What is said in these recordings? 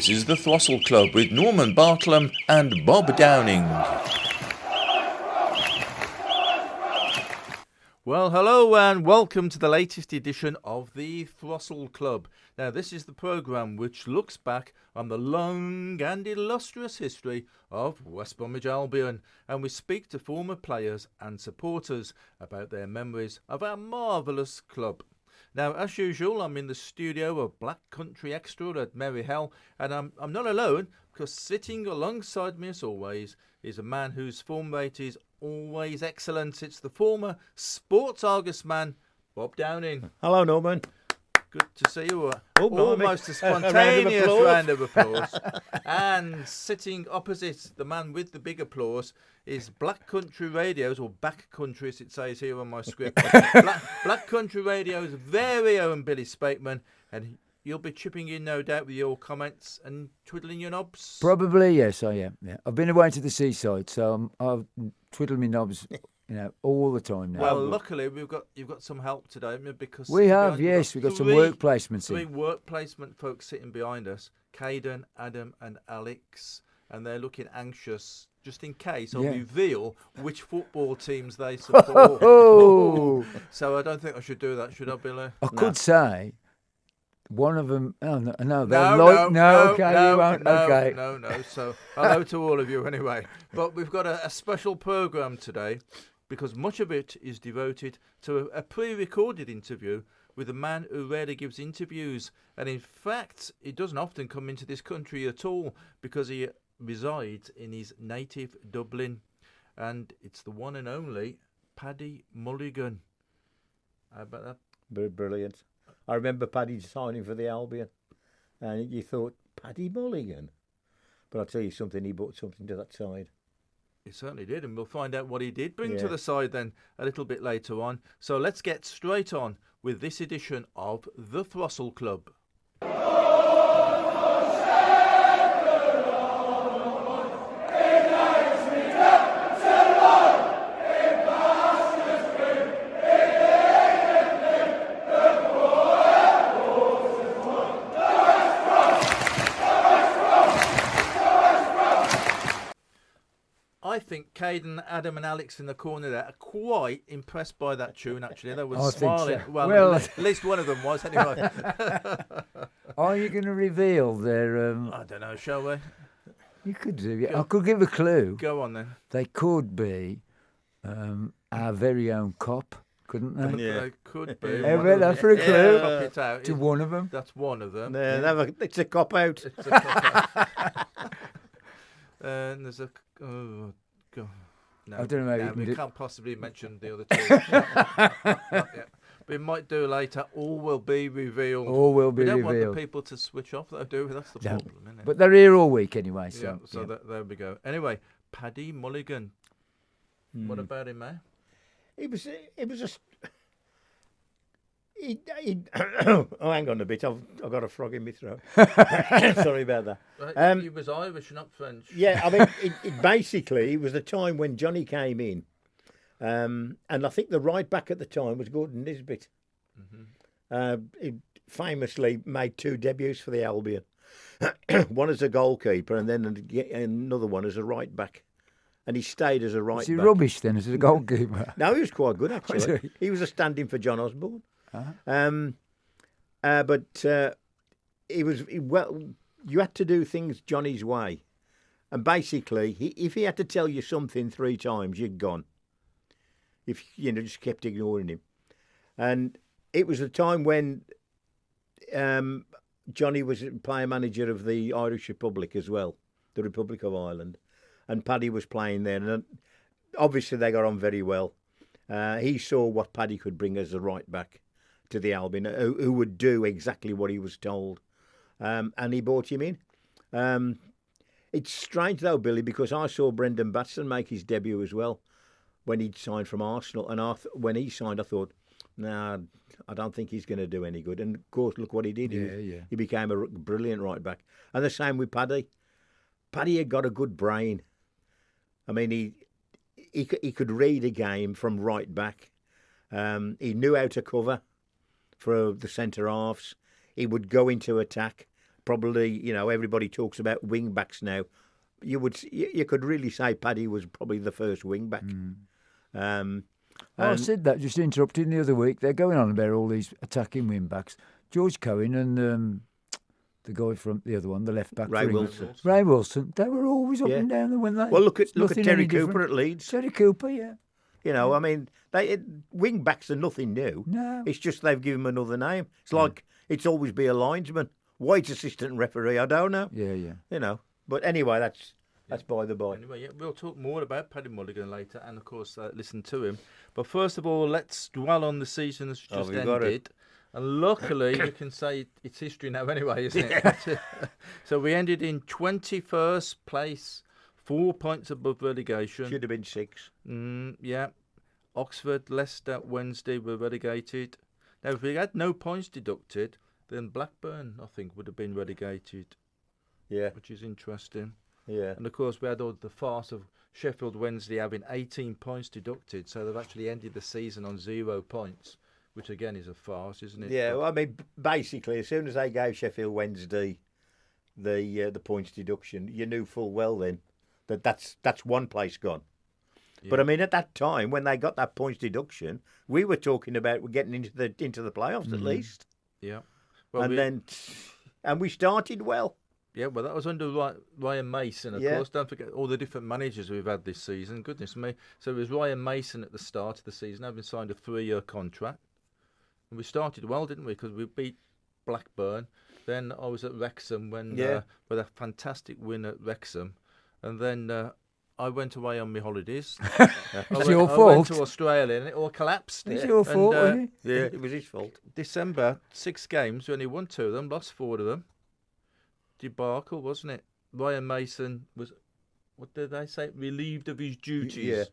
This is the Throstle Club with Norman Bartlam and Bob Downing. Well, hello and welcome to the latest edition of the Throstle Club. Now, this is the programme which looks back on the long and illustrious history of West Bromwich Albion, and we speak to former players and supporters about their memories of our marvellous club. Now, as usual, I'm in the studio of Black Country Extra at Merry Hell, and I'm not alone, because sitting alongside me as always is a man whose form rate is always excellent. It's the former Sports Argus man, Bob Downing. Hello, Norman. Good to see you. Blimey. Almost a spontaneous round of applause. And sitting opposite the man with the big applause is Black Country Radio's, or Back Country as it says here on my script, Black Country Radio's very own Billy Spakeman, and you'll be chipping in, no doubt, with your comments and twiddling your knobs. Probably, yes, I am. Yeah. I've been away to the seaside, so I've twiddled my knobs, all the time now. Well, luckily you've got some help today, because we have, yes, we've got some work placements. Three work placement folks sitting behind us: Caden, Adam, and Alex, and they're looking anxious. Just in case I'll reveal which football teams they support. So I don't think I should do that, should I, Billy? I could say one of them. Oh no, okay. No. So hello to all of you anyway. But we've got a special programme today, because much of it is devoted to a pre-recorded interview with a man who rarely gives interviews, and in fact, he doesn't often come into this country at all, because he resides in his native Dublin, and it's the one and only Paddy Mulligan. How about that? Brilliant. I remember Paddy signing for the Albion, and you thought, Paddy Mulligan? But I'll tell you something, he brought something to that side. He certainly did, and we'll find out what he did bring to the side then a little bit later on. So let's get straight on with this edition of the Throstle Club. I think Caden, Adam and Alex in the corner there are quite impressed by that tune, actually. They were smiling. So. Well, at least one of them was, anyway. Are you going to reveal their... I don't know, shall we? You could do. I could give a clue. Go on, then. They could be our very own cop, couldn't they? Yeah. They could be. That's for a clue. Cop it out. To one of them. That's one of them. It's a cop-out. It's a cop-out. And there's a... Oh, God. No, I don't know. We can't possibly mention the other two. Not yet. We might do later. All will be revealed. All will be revealed. We don't want the people to switch off, though, do we? That's the problem, isn't it? But they're here all week anyway. So, there we go. Anyway, Paddy Mulligan. What about him, eh? It was just... Oh, hang on a bit. I've got a frog in my throat. Sorry about that. He was Irish, not French. Yeah, I mean, it was the time when Johnny came in, and I think the right back at the time was Gordon Nisbet. Mm-hmm. He famously made 2 debuts for the Albion, one as a goalkeeper and then another one as a right back. And he stayed as a right back. Was he rubbish then as a goalkeeper? No, he was quite good, actually. He was a stand-in for John Osborne. But he was you had to do things Johnny's way, and basically, if he had to tell you something 3 times, you'd gone. If just kept ignoring him, and it was a time when Johnny was player manager of the Irish Republic as well, the Republic of Ireland, and Paddy was playing there, and obviously they got on very well. He saw what Paddy could bring as a right back to the Albion, who would do exactly what he was told, and he brought him in. It's strange though, Billy, because I saw Brendan Batson make his debut as well when he signed from Arsenal, and when he signed, I thought, nah, I don't think he's going to do any good. And of course, look what he did. He became a brilliant right back, and the same with Paddy. Paddy had got a good brain. I mean, he could read a game from right back. He knew how to cover for the centre halves. He would go into attack, probably, everybody talks about wing backs now. You could really say Paddy was probably the first wing back. I said that, just interrupting the other week. They're going on about all these attacking wing backs. George Cohen and the guy from the other one, the left back. Ray Wilson. Ray Wilson. They were always up and down, weren't they? Well, look at Nothing Terry any Cooper different. at Leeds. Terry Cooper, yeah. I mean, wing backs are nothing new. No. It's just they've given him another name. It's like it's always be a linesman. Why it's assistant referee, I don't know. Yeah. But anyway, that's by the by. Anyway, we'll talk more about Paddy Mulligan later, and of course, listen to him. But first of all, let's dwell on the season that's just ended. And luckily, you can say it's history now anyway, isn't it? So we ended in 21st place, 4 points above relegation. Should have been 6. Yeah. Oxford, Leicester, Wednesday were relegated. Now, if we had no points deducted, then Blackburn, I think, would have been relegated. Yeah. Which is interesting. Yeah. And of course, we had all the farce of Sheffield Wednesday having 18 points deducted, so they've actually ended the season on 0 points, which again is a farce, isn't it? Yeah, well, I mean, basically, as soon as they gave Sheffield Wednesday the points deduction, you knew full well then that's one place gone. Yeah. But I mean, at that time when they got that points deduction, we were talking about getting into the playoffs at least. Yeah. Well, and we started well. Yeah, well, that was under Ryan Mason, of course. Don't forget all the different managers we've had this season. Goodness me. So it was Ryan Mason at the start of the season, having signed a 3-year contract. And we started well, didn't we? Because we beat Blackburn. Then I was at Wrexham with a fantastic win at Wrexham. And then I went away on my holidays. It's your fault. I went to Australia and it all collapsed. It's your fault, wasn't it? Yeah, it was his fault. December, 6 games. We only won 2 of them, lost 4 of them. Debacle, wasn't it? Ryan Mason was, what did they say, relieved of his duties. Yeah.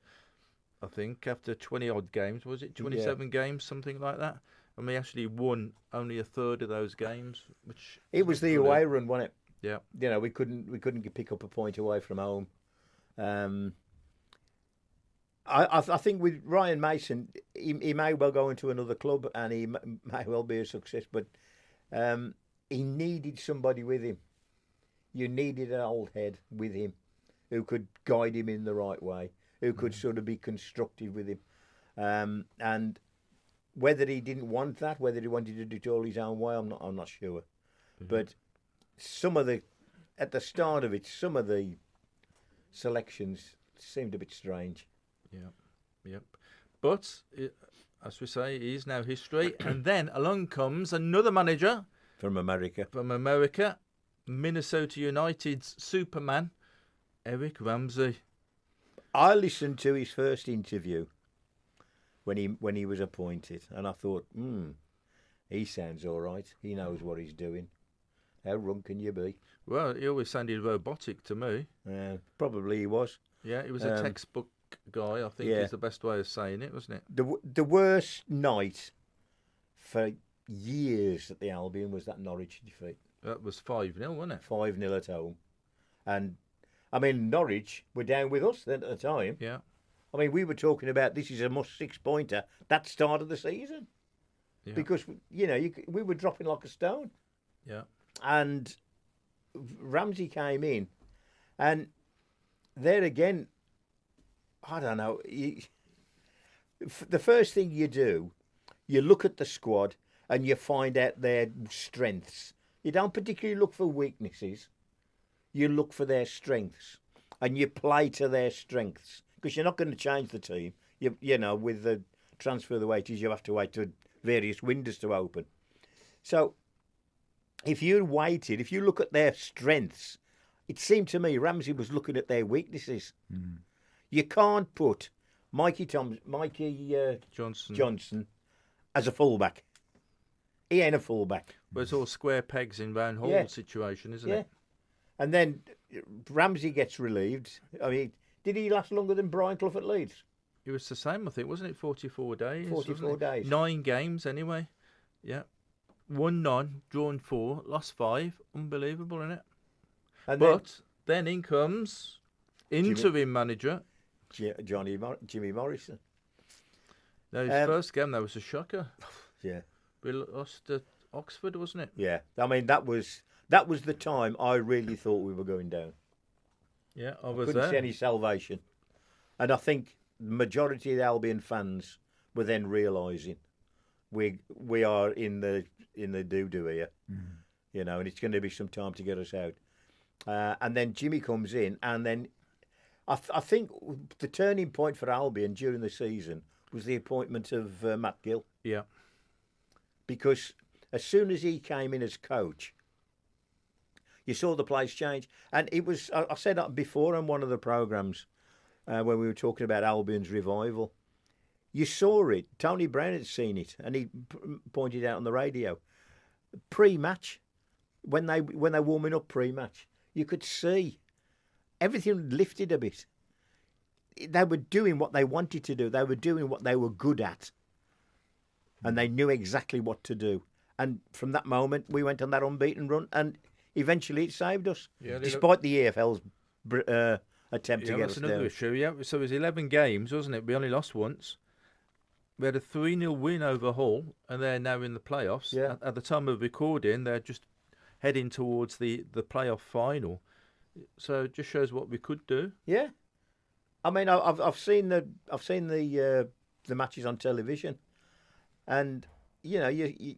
I think after 20-odd games, was it 27 games, something like that? And we actually won only a third of those games, which it was the away run, wasn't it? Yeah. We couldn't pick up a point away from home. I think with Ryan Mason, he may well go into another club and he may well be a success, but he needed somebody with him. You needed an old head with him who could guide him in the right way, who could sort of be constructive with him. And whether he didn't want that, whether he wanted to do it all his own way, I'm not sure. But at the start of it, some of the selections seemed a bit strange. Yeah. But as we say, it is now history. And then along comes another manager from America. Minnesota United's Superman, Eric Ramsey. I listened to his first interview when he was appointed, and I thought, he sounds all right. He knows what he's doing. How wrong can you be? Well, he always sounded robotic to me. Probably he was. Yeah, he was a textbook guy, I think is the best way of saying it, wasn't it? The worst night for years at the Albion was that Norwich defeat. That was 5-0, wasn't it? 5-0 at home. And, I mean, Norwich were down with us then at the time. Yeah. I mean, we were talking about this is a must 6-pointer that start of the season. Yeah. Because, we were dropping like a stone. Yeah. And Ramsey came in. And there again, I don't know. The first thing you do, you look at the squad and you find out their strengths. You don't particularly look for weaknesses. You look for their strengths. And you play to their strengths. Because you're not going to change the team. With the transfer the way it is, you have to wait for various windows to open. So, if you look at their strengths, it seemed to me Ramsey was looking at their weaknesses. You can't put Mikey Johnson as a fullback. He ain't a fullback. But it's all square pegs in round hole situation, isn't it? And then Ramsey gets relieved. I mean, did he last longer than Brian Clough at Leeds? It was the same, I think, wasn't it? 44 days. 44 days. 9 games anyway. Yeah. Won 9, drawn 4, lost 5. Unbelievable, isn't it? But then in comes interim manager Jimmy Morrison. Now, his first game, that was a shocker. Yeah. We lost at Oxford, wasn't it? Yeah. I mean, that was That was the time I really thought we were going down. Yeah, I was Couldn't see there. any salvation. And I think the majority of the Albion fans were then realising we are in the doo-doo here, you know, and it's going to be some time to get us out. And then Jimmy comes in, and then I think the turning point for Albion during the season was the appointment of Matt Gill. Yeah. Because as soon as he came in as coach, you saw the place change. And it was, I said that before on one of the programmes when we were talking about Albion's revival. You saw it. Tony Brown had seen it, and he pointed out on the radio. Pre-match, when they're warming up pre-match, you could see everything lifted a bit. They were doing what they wanted to do. They were doing what they were good at. And they knew exactly what to do. And from that moment, we went on that unbeaten run, and eventually it saved us, despite the EFL's attempt to get us that's another down. issue. Yeah, so it was 11 games, wasn't it? We only lost once. We had a 3-0 win over Hull, and they're now in the playoffs. Yeah. At the time of recording, they're just heading towards the playoff final. So it just shows what we could do. Yeah, I mean, I've seen the matches on television, and you know, you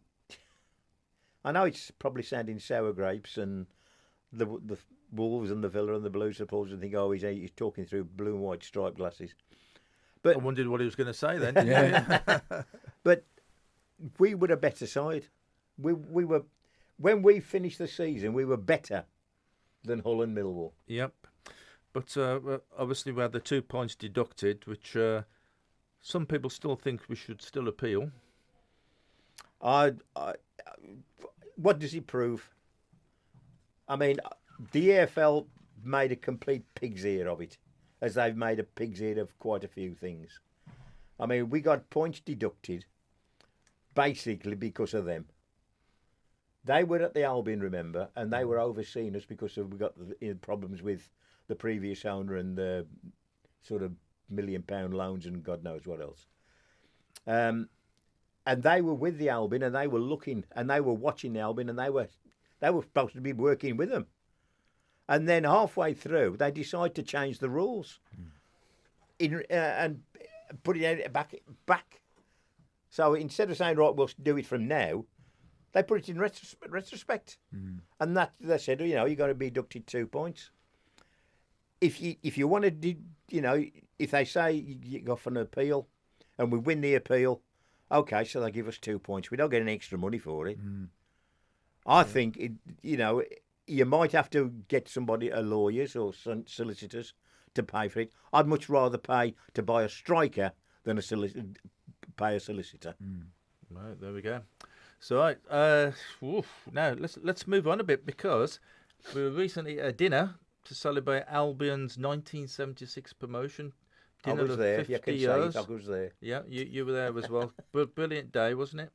I know it's probably sounding sour grapes, and the Wolves and the Villa and the Blues supporters think, oh, he's talking through blue and white striped glasses. But I wondered what he was going to say then. Yeah. But we were a better side. We were, when we finished the season, we were better than Hull and Millwall. Yep. But obviously we had the 2 points deducted, which some people still think we should still appeal. What does it prove? I mean, the EFL made a complete pig's ear of it, as they've made a pig's ear of quite a few things. I mean, we got points deducted basically because of them. They were at the Albion, remember, and they were overseeing us because we got the problems with the previous owner and the sort of £1 million loans and God knows what else. And they were with the Albion, and they were looking, and they were watching the Albion, and they were supposed to be working with them. And then halfway through, they decide to change the rules and put it back. So instead of saying, right, we'll do it from now, they put it in retrospect. And that they said, you know, you're going to be deducted 2 points. If you want to, you know, if they say you go for an appeal and we win the appeal, okay, so they give us 2 points. We don't get any extra money for it. I think, you know, you might have to get lawyers or solicitors to pay for it. I'd much rather pay to buy a striker than pay a solicitor. Right, there we go. So, right, now let's move on a bit, because we were recently at a dinner to celebrate Albion's 1976 promotion. I was there. You can say it. I was there. Yeah, you were there as well. Brilliant day, wasn't it?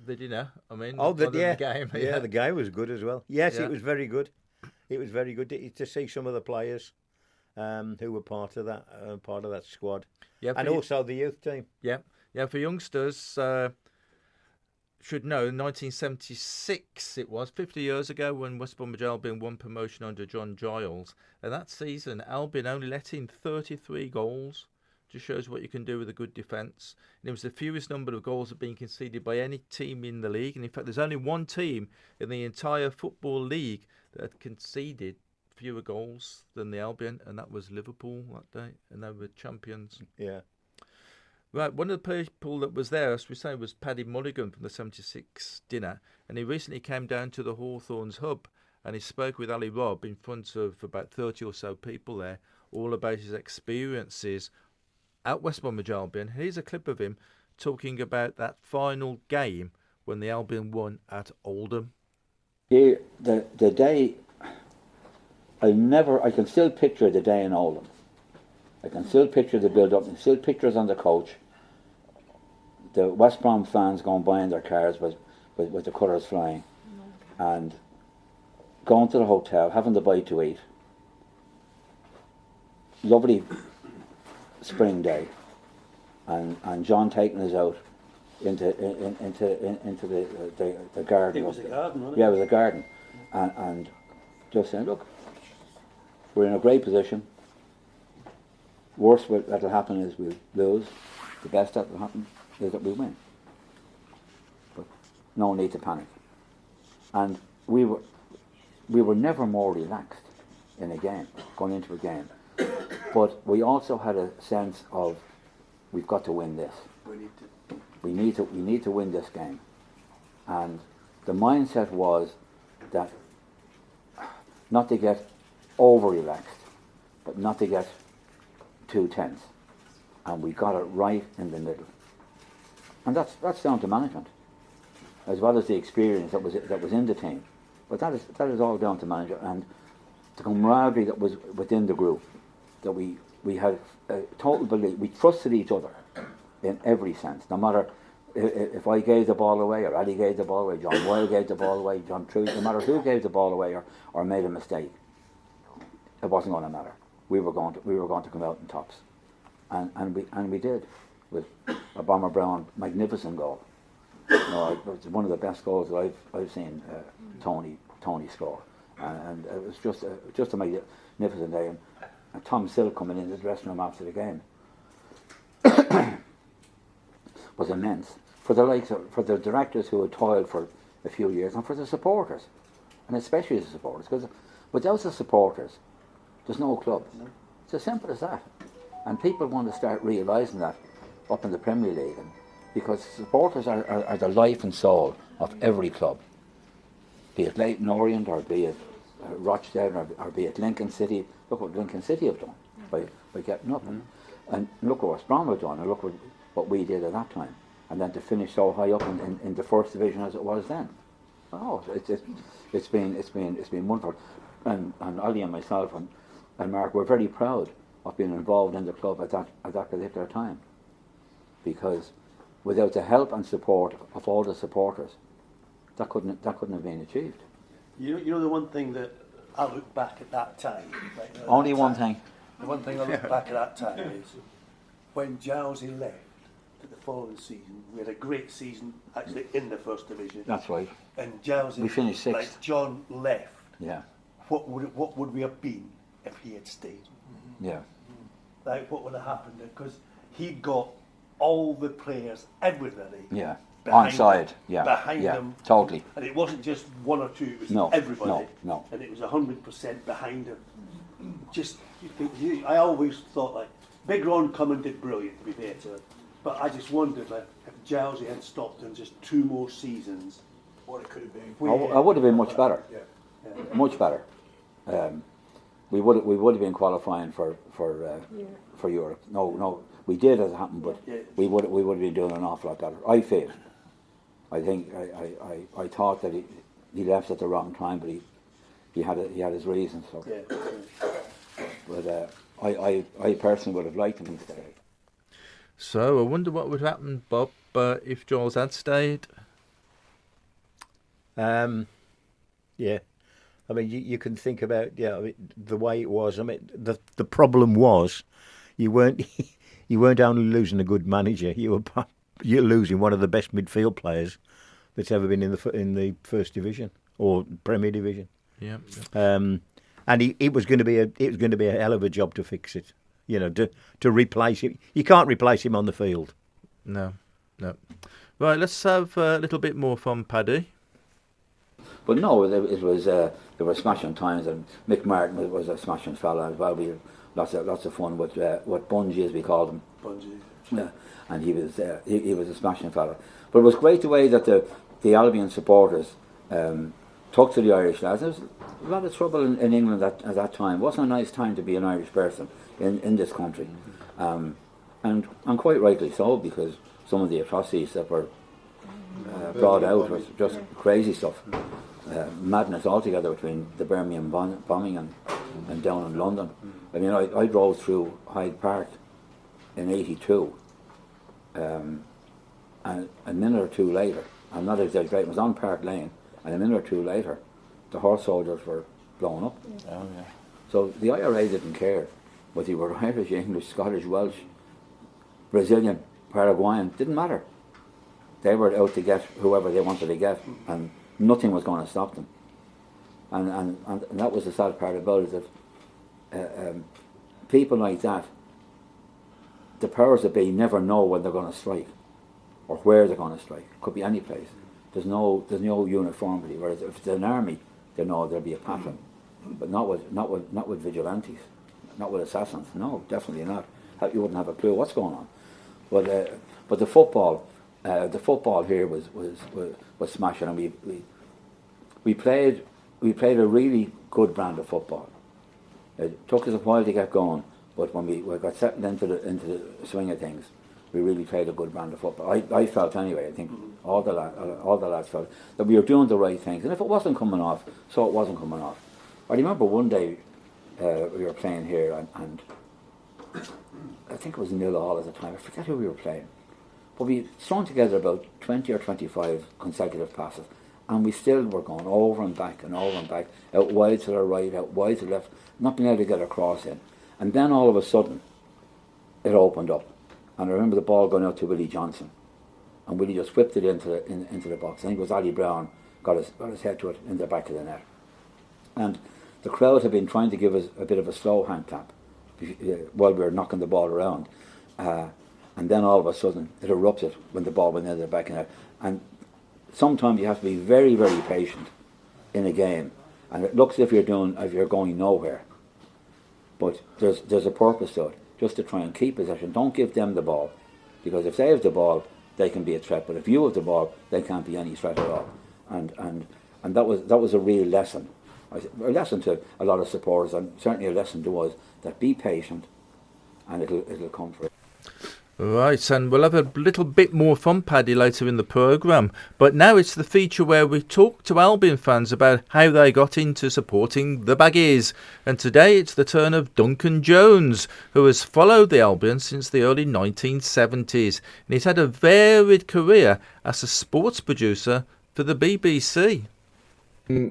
The dinner. I mean, the game. Yeah, the game was good as well. Yes, Yeah. it was very good. It was very good to see some of the players who were part of that squad, and also the youth team. Yeah, for youngsters, should know 1976 it was 50 years ago when West Bromwich Albion won promotion under John Giles, and that season Albion only let in 33 goals. Just shows what you can do with a good defence. And it was the fewest number of goals that had been conceded by any team in the league. And in fact, there's only one team in the entire Football League that had conceded fewer goals than the Albion, and that was Liverpool that day, and they were champions. Yeah. Right, one of the people that was there, as we say, was Paddy Mulligan from the 76 dinner, and he recently came down to the Hawthorns hub, and he spoke with Ali Robb in front of about 30 or so people there, all about his experiences at West Bromwich Albion. Here's a clip of him talking about that final game when the Albion won at Oldham. The day, I can still picture the day in Oldham. I can still picture the build-up, I can still picture us on the coach. The West Brom fans going by in their cars with the colours flying, and going to the hotel, having the bite to eat. Lovely spring day, and John taking us out into the garden. It was a garden, wasn't it? Yeah, it was a garden, and just saying, look, we're in a great position. Worst that'll happen is we'll lose. The best that'll happen is that we win. But no need to panic. And we were never more relaxed in a game, going into a game. But we also had a sense of, we've got to win this. We need to win this game. And the mindset was that not to get over relaxed, but not to get too tense. And we got it right in the middle. And that's down to management, as well as the experience that was in the team. But that is all down to management and the camaraderie that was within the group. That we had a total belief. We trusted each other in every sense. No matter if I gave the ball away, or Ali gave the ball away, John Boyle gave the ball away, John Trude, no matter who gave the ball away or made a mistake, it wasn't going to matter. We were going to come out in tops, and we did, with a Bomber Brown magnificent goal. It was one of the best goals that I've seen Tony score, and it was just a magnificent day. And Tom Sill coming in the dressing room after the game was immense for the directors who had toiled for a few years, and for the supporters, and especially the supporters, because without the supporters, there's no club. It's as simple as that. And people want to start realising that up in the Premier League, because supporters are the life and soul of every club, be it Leyton Orient or be it Rochdale or be it Lincoln City. Look what Lincoln City have done by getting up, and look what West Brom have done, and look what we did at that time, and then to finish so high up in the first division as it was then. Oh, it's been wonderful, and Ali and myself and Mark were very proud of being involved in the club at that particular time, because without the help and support of all the supporters, that couldn't have been achieved. You know the one thing that I look back at that time. Only one thing. The one thing I look back at that time is when Jowsey left to the following season. We had a great season actually in the first division. That's right. And Jowsey, we finished sixth. Like John left. Yeah. What would we have been if he had stayed? Yeah. Like what would have happened? Because he got all the players, everybody. Yeah. On side, behind them, totally. And it wasn't just one or two; it was everybody. No. And it was 100% behind him. Just, I always thought like Big Ron Cummins did brilliant, to be fair to him. But I just wondered like if Jowsey had stopped in just 2 more seasons, what it could have been. I would have been much better. Yeah. Much better. We would have been qualifying for Europe. No, we did as it happened, but we would have been doing an awful lot better. I feel. I think I thought that he left at the wrong time, but he had his reasons. So. Yeah. But I personally would have liked him to stay. So I wonder what would happen, Bob, if Jules had stayed. Yeah. I mean, you can think about the way it was. I mean, the problem was you weren't only losing a good manager. You're losing one of the best midfield players that's ever been in the first division or Premier Division. Yeah. And it was going to be a hell of a job to fix it. To replace him. You can't replace him on the field. No. Right, let's have a little bit more from Paddy. But no, it was there were smashing times, and Mick Martin was a smashing fella as well. We had lots of fun with what Bungie, as we called him. Bungie. Yeah, and he was a smashing fella. But it was great the way that the Albion supporters talked to the Irish lads. There was a lot of trouble in England at that time. It wasn't a nice time to be an Irish person in this country, and quite rightly so, because some of the atrocities that were brought out was just crazy stuff. Madness altogether between the Birmingham bombing and down in London. I mean, I drove through Hyde Park in '82, and a minute or two later, I'm not exaggerating, it was on Park Lane, and a minute or two later, the horse soldiers were blown up. Oh, yeah. So the IRA didn't care whether you were Irish, English, Scottish, Welsh, Brazilian, Paraguayan, didn't matter. They were out to get whoever they wanted to get, and nothing was going to stop them. And that was the sad part about it, that people like that, the powers that be never know when they're going to strike or where they're going to strike. Could be any place. There's no uniformity. Whereas if it's an army, they know there'll be a pattern, but not with vigilantes, not with assassins. No, definitely not. You wouldn't have a clue what's going on. But the football here was smashing, and we played a really good brand of football. It took us a while to get going, but when we got settled into the swing of things, we really played a good brand of football. I felt anyway. I think all the lads felt that we were doing the right things, and if it wasn't coming off, so it wasn't coming off. I remember one day we were playing here, and I think it was 0-0 at the time. I forget who we were playing, but we strung together about 20 or 25 consecutive passes, and we still were going over and back, out wide to the right, out wide to the left, not being able to get a cross in. And then all of a sudden, it opened up. And I remember the ball going out to Willie Johnson, and Willie just whipped it into the box. I think it was Ali Brown got his head to it in the back of the net. And the crowd had been trying to give us a bit of a slow hand clap while we were knocking the ball around. And then all of a sudden, it erupted when the ball went into the back of the net. And sometimes you have to be very, very patient in a game, and it looks as if you're going nowhere. But there's a purpose to it, just to try and keep possession. Don't give them the ball, because if they have the ball, they can be a threat. But if you have the ball, they can't be any threat at all. And that was a real lesson, a lesson to a lot of supporters, and certainly a lesson to us, that be patient, and it'll come for it. Right, and we'll have a little bit more from Paddy later in the programme. But now it's the feature where we talk to Albion fans about how they got into supporting the Baggies. And today it's the turn of Duncan Jones, who has followed the Albion since the early 1970s. And he's had a varied career as a sports producer for the BBC.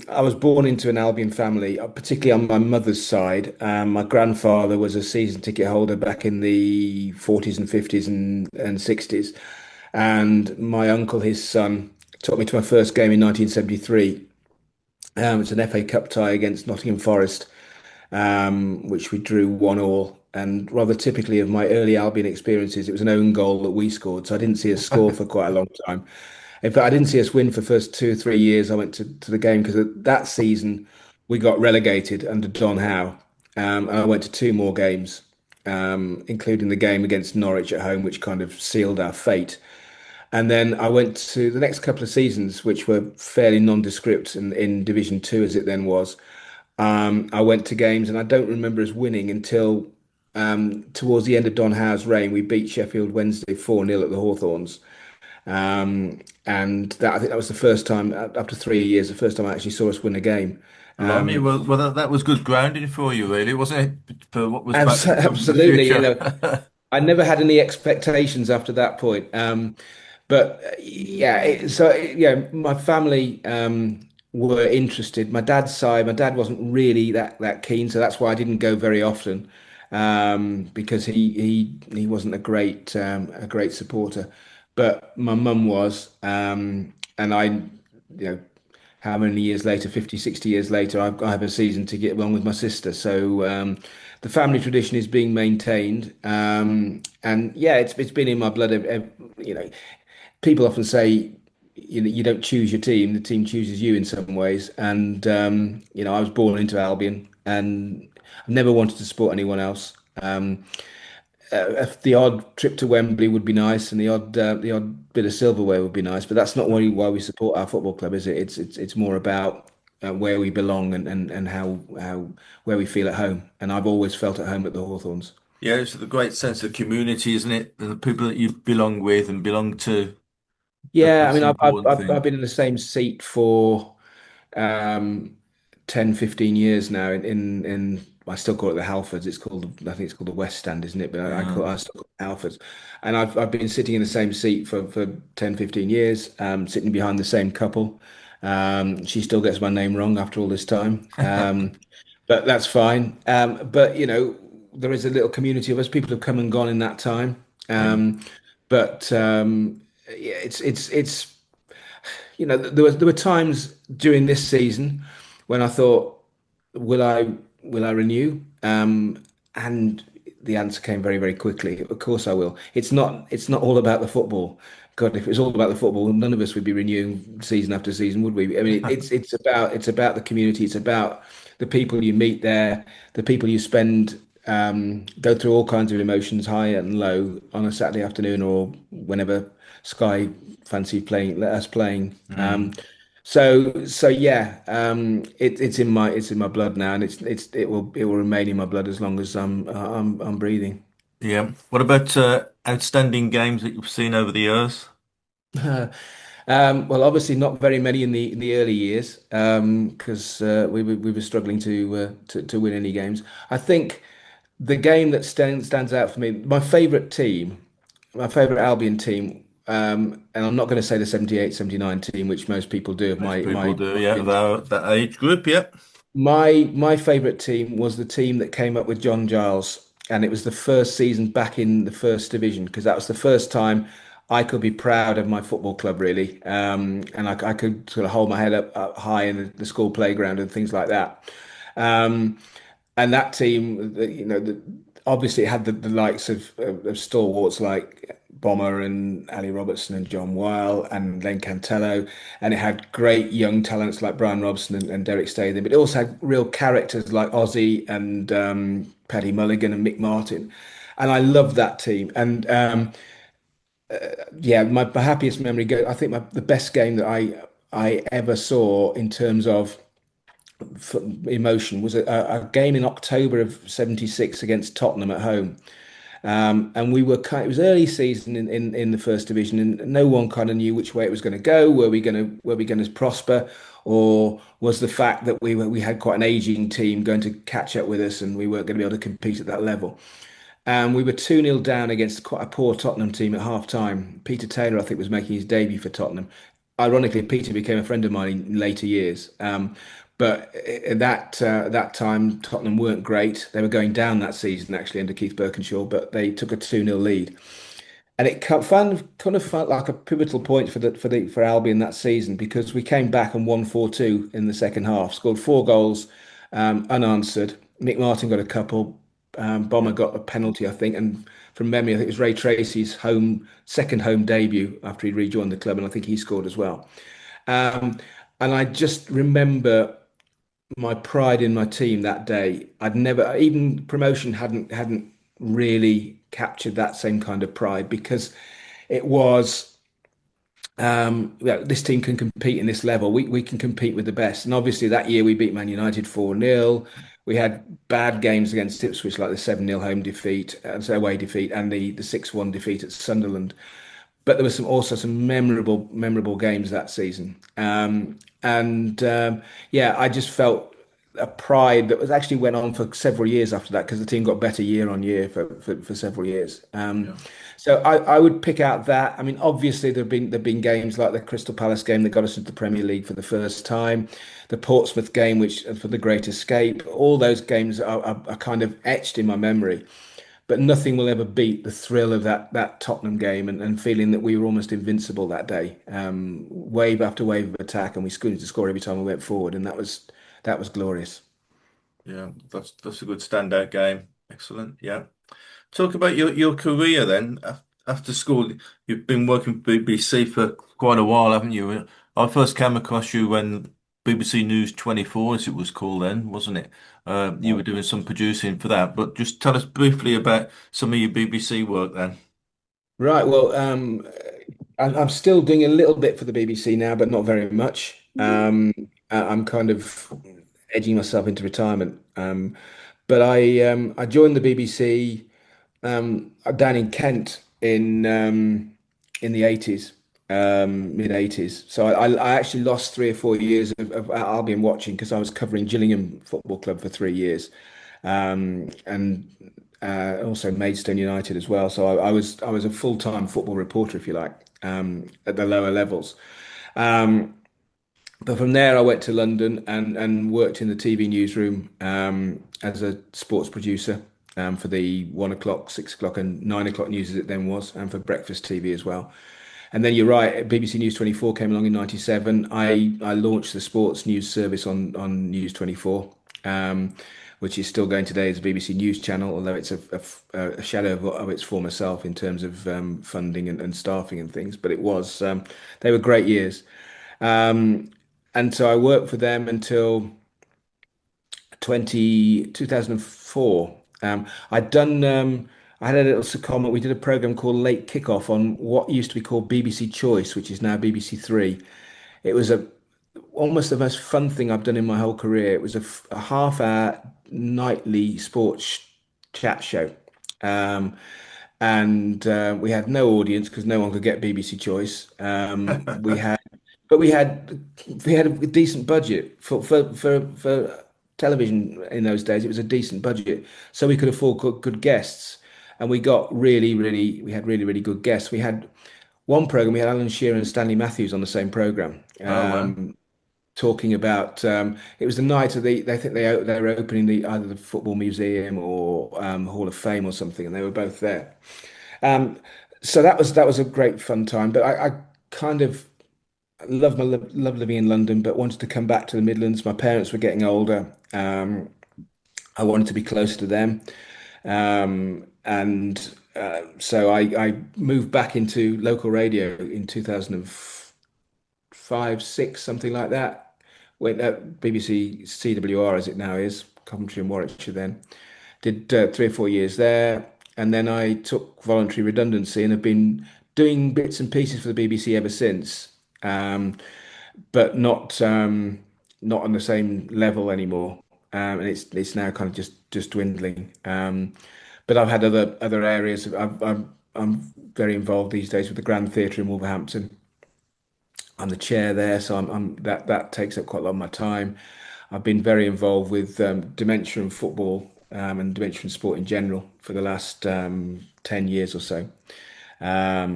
I was born into an Albion family, particularly on my mother's side. My grandfather was a season ticket holder back in the 40s and 50s and 60s. And my uncle, his son, took me to my first game in 1973. It's an FA Cup tie against Nottingham Forest, which we drew 1-1. And rather typically of my early Albion experiences, it was an own goal that we scored. So I didn't see a score for quite a long time. In fact, I didn't see us win for the first 2 or 3 years I went to the game, because that season we got relegated under Don Howe. And I went to 2 more games, including the game against Norwich at home, which kind of sealed our fate. And then I went to the next couple of seasons, which were fairly nondescript in Division 2 as it then was. I went to games, and I don't remember us winning until towards the end of Don Howe's reign. We beat Sheffield Wednesday 4-0 at the Hawthorns. And I think that was the first time, after 3 years, the first time I actually saw us win a game. Well, that was good grounding for you, really, wasn't it? For what was absolutely, I never had any expectations after that point. But my family were interested. My dad's side, my dad wasn't really that keen, so that's why I didn't go very often, because he wasn't a great supporter. But my mum was, and I, how many years later, 50, 60 years later, I have a season ticket along with my sister. So the family tradition is being maintained. And yeah, it's been in my blood. People often say, you don't choose your team, the team chooses you in some ways. And, I was born into Albion, and I've never wanted to support anyone else. The odd trip to Wembley would be nice, and the odd bit of silverware would be nice, but that's not why we support our football club, is it? It's more about where we belong and how where we feel at home. And I've always felt at home at the Hawthorns. Yeah, it's the great sense of community, isn't it? And the people that you belong with and belong to. Yeah, I mean, I've been in the same seat for 10, 15 years now. In I still call it the Halfords. I think it's called the West Stand, isn't it? But I still call it Halfords. And I've been sitting in the same seat for 10, 15 years, sitting behind the same couple. She still gets my name wrong after all this time. But that's fine. But there is a little community of us. People have come and gone in that time. But it's there were times during this season when I thought, will I will I renew? And the answer came very, very quickly. Of course I will. It's not all about the football. God, if it was all about the football, none of us would be renewing season after season, would we? I mean, it's about the community. It's about the people you meet there, the people you spend go through all kinds of emotions, high and low, on a Saturday afternoon or whenever Sky fancy playing, let us playing. So yeah, it's in my blood now, and it will remain in my blood as long as I'm breathing. Yeah. What about outstanding games that you've seen over the years? Well, obviously not very many in the early years, because we were struggling to win any games. I think the game that stands out for me, my favourite Albion team, and I'm not going to say the 78-79 team, which most people do. Most My people my do, yeah, that age group, yeah. my favourite team was the team that came up with John Giles, and it was the first season back in the first division, because that was the first time I could be proud of my football club, really, and I could sort of hold my head up high in the school playground and things like that. Um, and that team, obviously it had the likes of stalwarts like Bomber and Ali Robertson and John Weil and Len Cantello, and it had great young talents like Brian Robson and Derek Statham, but it also had real characters like Ozzy and Paddy Mulligan and Mick Martin, and I loved that team. And yeah, my happiest memory I think the best game that I ever saw in terms of emotion was a game in October of '76 against Tottenham at home. And it was early season in the first division, and no one kind of knew which way it was going to go. Were we going to prosper, or was the fact that we had quite an aging team going to catch up with us, and we weren't going to be able to compete at that level? And we were 2-0 down against quite a poor Tottenham team at half time. Peter Taylor, I think, was making his debut for Tottenham. Ironically, Peter became a friend of mine in later years. But at that time, Tottenham weren't great. They were going down that season, actually, under Keith Birkinshaw, but they took a 2-0 lead. And it kind of felt like a pivotal point for Albion that season, because we came back and won 4-2 in the second half, scored 4 goals unanswered. Mick Martin got a couple, Bomber got a penalty, I think, and from memory, I think it was Ray Tracy's second home debut after he rejoined the club, and I think he scored as well. Um, and I just remember my pride in my team that day. I'd never, even promotion hadn't really captured that same kind of pride, because it was, yeah, this team can compete in this level. We can compete with the best. And obviously that year we beat Man United 4-0. We had bad games against Ipswich, like the 7-0 home defeat, away defeat, and the 6-1 defeat at Sunderland. But there were also some memorable games that season. And yeah, I just felt a pride that was actually went on for several years after that, because the team got better year on year for several years. Yeah. So I would pick out that. I mean, obviously there've been games like the Crystal Palace game that got us into the Premier League for the first time, the Portsmouth game, which for the Great Escape. All those games are kind of etched in my memory, but nothing will ever beat the thrill of that Tottenham game, and feeling that we were almost invincible that day. Wave after wave of attack, and we couldn't to score every time we went forward, and that was glorious. Yeah, that's a good standout game. Excellent. Yeah. Talk about your career then. After school, you've been working for BBC for quite a while, haven't you? I first came across you when BBC News 24, as it was called then, wasn't it? You were doing some producing for that, but just tell us briefly about some of your BBC work then. Right. Well, I'm still doing a little bit for the BBC now, but not very much. I'm kind of edging myself into retirement. But I joined the BBC down in Kent in the 80s, mid 80s. So I actually lost 3 or 4 years of Albion watching, because I was covering Gillingham Football Club for 3 years, and also Maidstone United as well. So I was a full-time football reporter, if you like, at the lower levels. Um, but from there, I went to London and worked in the TV newsroom as a sports producer for the 1 o'clock, 6 o'clock, and 9 o'clock news as it then was, and for breakfast TV as well. And then you're right, BBC News 24 came along in '97. I launched the sports news service on News 24, which is still going today as a BBC News channel, although it's a shadow of its former self in terms of funding and staffing and things. But it was, they were great years. And so I worked for them until 2004. I'd done, I had a little secondment. We did a program called Late Kickoff on what used to be called BBC Choice, which is now BBC Three. It was almost the most fun thing I've done in my whole career. It was a half-hour nightly sports chat show. And we had no audience because no one could get BBC Choice. But we had a decent budget for television in those days. It was a decent budget, so we could afford good guests, and we got we had really good guests. We had one program. We had Alan Shearer and Stanley Matthews on the same program. Wow. Talking about it was the night of they were opening either the Football Museum or Hall of Fame or something, and they were both there. So that was a great fun time. But I kind of love living in London, but wanted to come back to the Midlands. My parents were getting older. I wanted to be closer to them, and so I moved back into local radio in 2005, six, something like that. Went at BBC CWR as it now is, Coventry and Warwickshire then. Did 3 or 4 years there, and then I took voluntary redundancy and have been doing bits and pieces for the BBC ever since, but not on the same level anymore. And it's now kind of just dwindling. But I've had other areas. I'm very involved these days with the Grand Theatre in Wolverhampton. I'm the chair there, so that takes up quite a lot of my time. I've been very involved with dementia and football and dementia and sport in general for the last 10 years or so.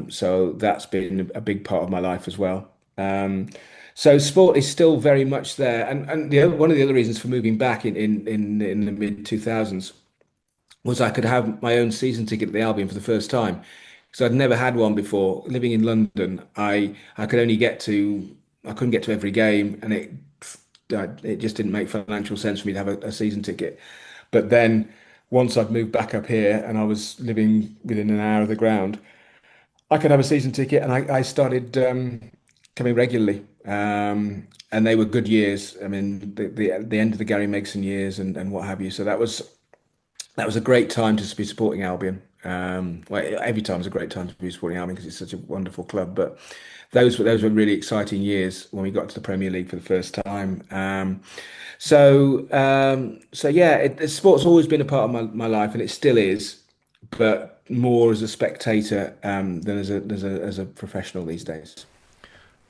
So that's been a big part of my life as well. So sport is still very much there, and one of the other reasons for moving back in the mid 2000s was I could have my own season ticket at the Albion for the first time. So I'd never had one before. Living in London, I couldn't get to every game, and it just didn't make financial sense for me to have a season ticket. But then once I'd moved back up here and I was living within an hour of the ground, I could have a season ticket, and I started coming regularly. And they were good years. I mean, the end of the Gary Megson years and what have you. So that was a great time to be supporting Albion. Well, every time is a great time to be supporting Albion because it's such a wonderful club. But those were really exciting years when we got to the Premier League for the first time. So yeah, sport's always been a part of my life, and it still is, but more as a spectator than as a professional these days.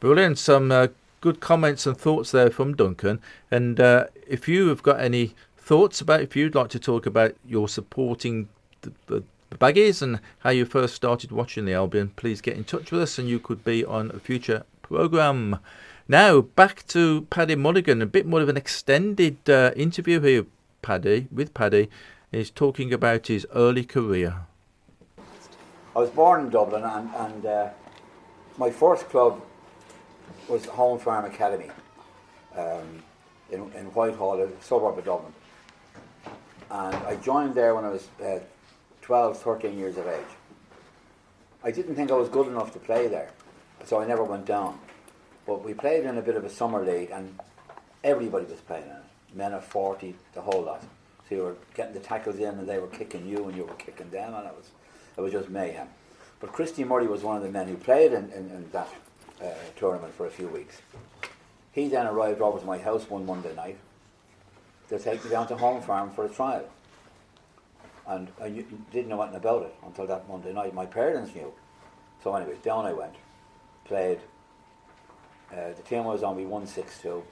Brilliant. Some good comments and thoughts there from Duncan. And if you have got any thoughts about, if you'd like to talk about your supporting the Baggies and how you first started watching the Albion, please get in touch with us and you could be on a future programme. Now, back to Paddy Mulligan, a bit more of an extended interview here with Paddy. He's talking about his early career. I was born in Dublin, and my first club was Home Farm Academy in Whitehall, a suburb of Dublin. And I joined there when I was 12, 13 years of age. I didn't think I was good enough to play there, so I never went down. But we played in a bit of a summer league, and everybody was playing in it. Men of 40, the whole lot. So you were getting the tackles in, and they were kicking you, and you were kicking them, and it was just mayhem. But Christy Murray was one of the men who played in that tournament for a few weeks. He then arrived over to my house one Monday night to take me down to Home Farm for a trial. And I didn't know anything about it until that Monday night. My parents knew. So anyway, down I went, played. The team I was on, we won 6-2.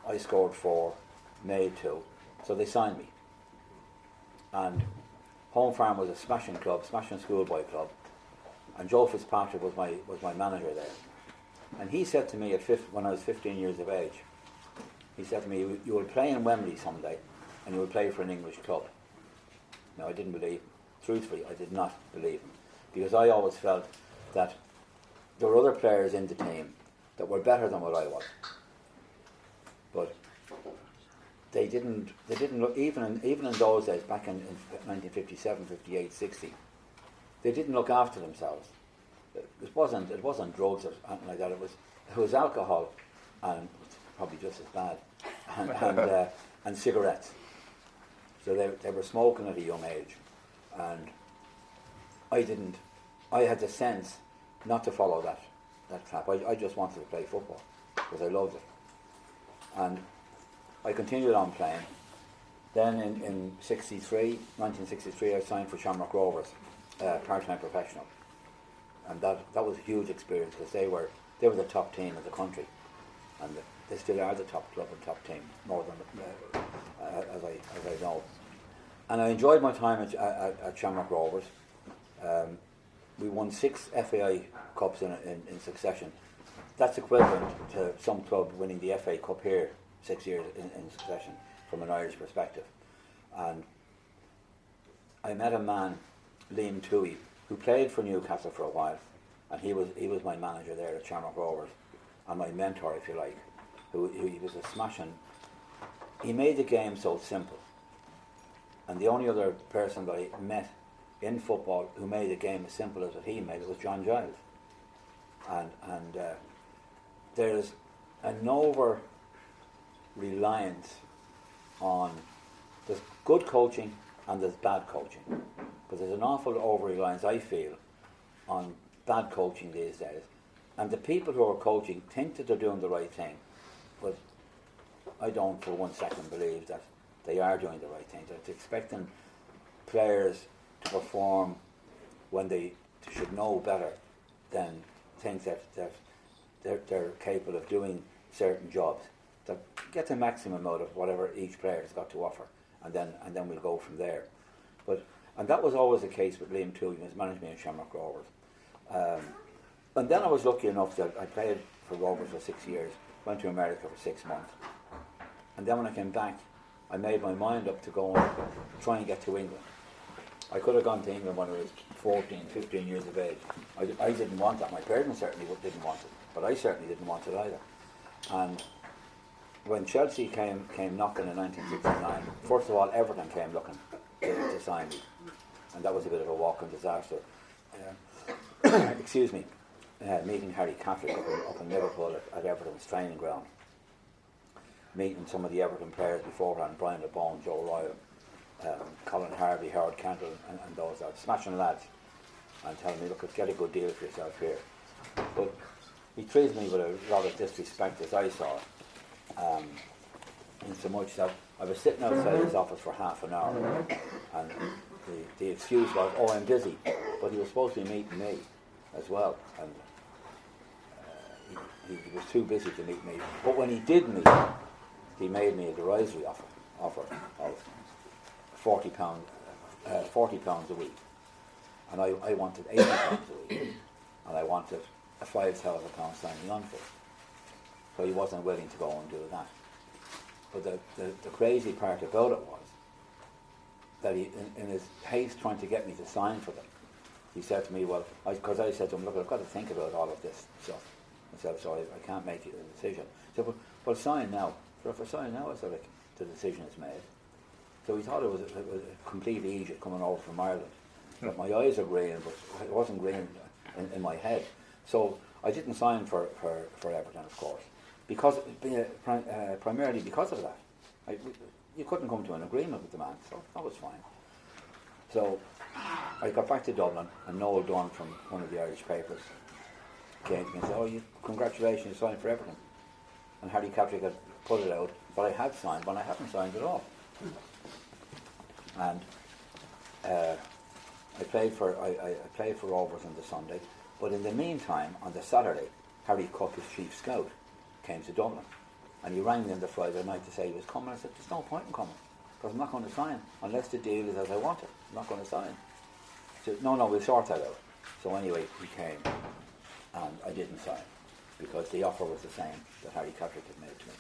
I scored 4, made 2. So they signed me. And Home Farm was a smashing club, smashing schoolboy club. And Joe Fitzpatrick was my manager there. And he said to me when I was 15 years of age, he said to me, you will play in Wembley someday, and you will play for an English club. Now, I didn't believe him. Truthfully, I did not believe him. Because I always felt that there were other players in the team that were better than what I was, but they didn't look, even in those days, back in 1957, 58, 60, they didn't look after themselves. It wasn't drugs or anything like that. It was alcohol, and probably just as bad, and cigarettes. So they were smoking at a young age, and I had the sense not to follow that trap. I just wanted to play football because I loved it, and I continued on playing. Then in 1963, I signed for Shamrock Rovers, part-time professional, and that was a huge experience because they were the top team in the country, and they still are the top club and top team, more than as I know. And I enjoyed my time at Shamrock Rovers. We won 6 FAI Cups in succession. That's equivalent to some club winning the FA Cup here 6 years in succession from an Irish perspective. And I met a man, Liam Toohey, who played for Newcastle for a while, and he was my manager there at Shamrock Rovers, and my mentor, if you like, who he was a smashing. He made the game so simple, and the only other person that I met in football who made the game as simple as what he made it was John Giles. And there's an over reliance on, there's good coaching and there's bad coaching, but there's an awful over reliance, I feel, on bad coaching these days, and the people who are coaching think that they're doing the right thing, but I don't for 1 second believe that they are doing the right thing. They're expecting players to perform when they should know better than think that they're capable of doing certain jobs, that get the maximum out of whatever each player has got to offer, and then we'll go from there. And that was always the case with Liam Toohey, who was managing me in Shamrock Rovers. And then I was lucky enough that I played for Rovers for 6 years, went to America for 6 months, and then when I came back, I made my mind up to go and try and get to England. I could have gone to England when I was 14, 15 years of age. I didn't want that. My parents certainly didn't want it, but I certainly didn't want it either. And when Chelsea came knocking in 1969, first of all, Everton came looking to sign me, and that was a bit of a walking disaster. Excuse me, meeting Harry Catholic up in Liverpool at Everton's training ground, meeting some of the Everton players beforehand, Brian LeBone, Joe Ryle, Colin Harvey, Howard Kendall, and those are smashing lads, and telling me, look, get a good deal for yourself here. But he treated me with a lot of disrespect, as I saw it, in so much that I was sitting outside his office for half an hour, and the excuse was, oh, I'm busy, but he was supposed to be meeting me as well, and he was too busy to meet me. But when he did meet me, he made me a derisory offer of £40 a week, and I wanted £80 a week, and I wanted a £5,000 signing on for it. So he wasn't willing to go and do that. But the crazy part about it was that he, in his haste trying to get me to sign for them, he said to me, well, because I said to him, look, I've got to think about all of this stuff. I said, so I can't make a decision. He said, well, sign now. So if I sign now, I said, like, the decision is made. So he thought it was a complete Egypt coming over from Ireland. But my eyes are green, but it wasn't green in my head. So I didn't sign for Everton, of course, because primarily because of that. You couldn't come to an agreement with the man, so that was fine. So I got back to Dublin, and Noel Dunn from one of the Irish papers came to me and said, oh, congratulations, you signed for Everton. And Harry Catholic had put it out, but I had signed, but I hadn't signed at all. And I played for Rovers on the Sunday, but in the meantime, on the Saturday, Harry Cook, his chief scout, came to Dublin, and he rang me on the Friday night to say he was coming. I said, there's no point in coming, because I'm not going to sign unless the deal is as I want it. I'm not going to sign. He said, no, we'll sort that out. So anyway, he came, and I didn't sign because the offer was the same that Harry Catholic had made to me.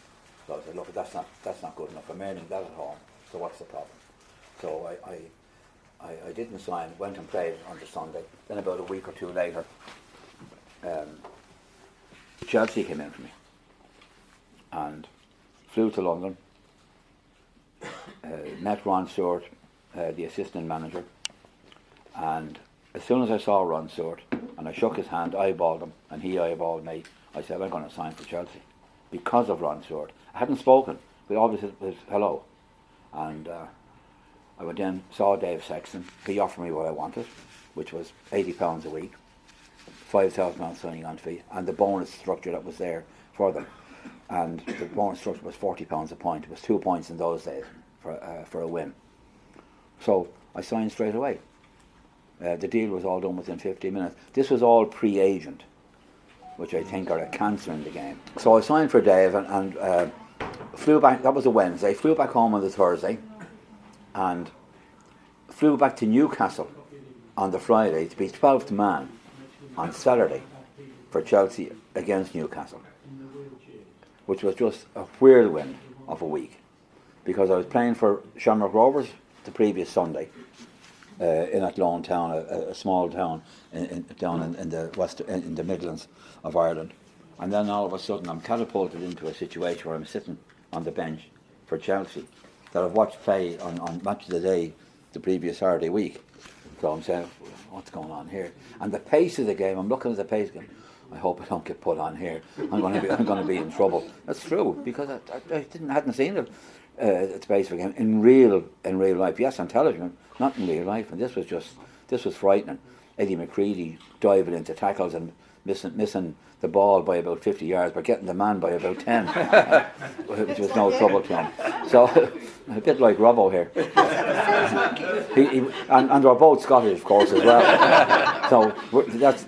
So I said, look, that's not good enough. I'm earning that at home, so what's the problem? So I didn't sign, went and played on the Sunday. Then about a week or two later, Chelsea came in for me and flew to London, met Ron Stewart, the assistant manager, and as soon as I saw Ron Stewart and I shook his hand, eyeballed him, and he eyeballed me, I said, I'm going to sign for Chelsea because of Ron Stewart. I hadn't spoken, we always was hello. And I went in, saw Dave Sexton. He offered me what I wanted, which was £80 a week, £5,000 signing on fee, and the bonus structure that was there for them. And the bonus structure was £40 a point. It was 2 points in those days for a win. So I signed straight away. The deal was all done within 15 minutes. This was all pre-agent, which I think are a cancer in the game. So I signed for Dave and flew back. That was a Wednesday. Flew back home on the Thursday, and flew back to Newcastle on the Friday to be 12th man on Saturday for Chelsea against Newcastle, which was just a whirlwind of a week, because I was playing for Shamrock Rovers the previous Sunday in Athlone town, a small town down in the Midlands of Ireland, and then all of a sudden I'm catapulted into a situation where I'm sitting on the bench for Chelsea that I've watched play on Match of the Day the previous Saturday week. So I'm saying, what's going on here? And the pace of the game, I'm looking at the pace game. I hope I don't get put on here. I'm going to be in trouble. That's true, because I hadn't seen it. Its pace of a game in real life. Yes, on television, not in real life. And this was frightening. Eddie McCready diving into tackles and missing the ball by about 50 yards, but getting the man by about 10, which was no trouble to him. So a bit like Robbo here. And they're both Scottish, of course, as well. So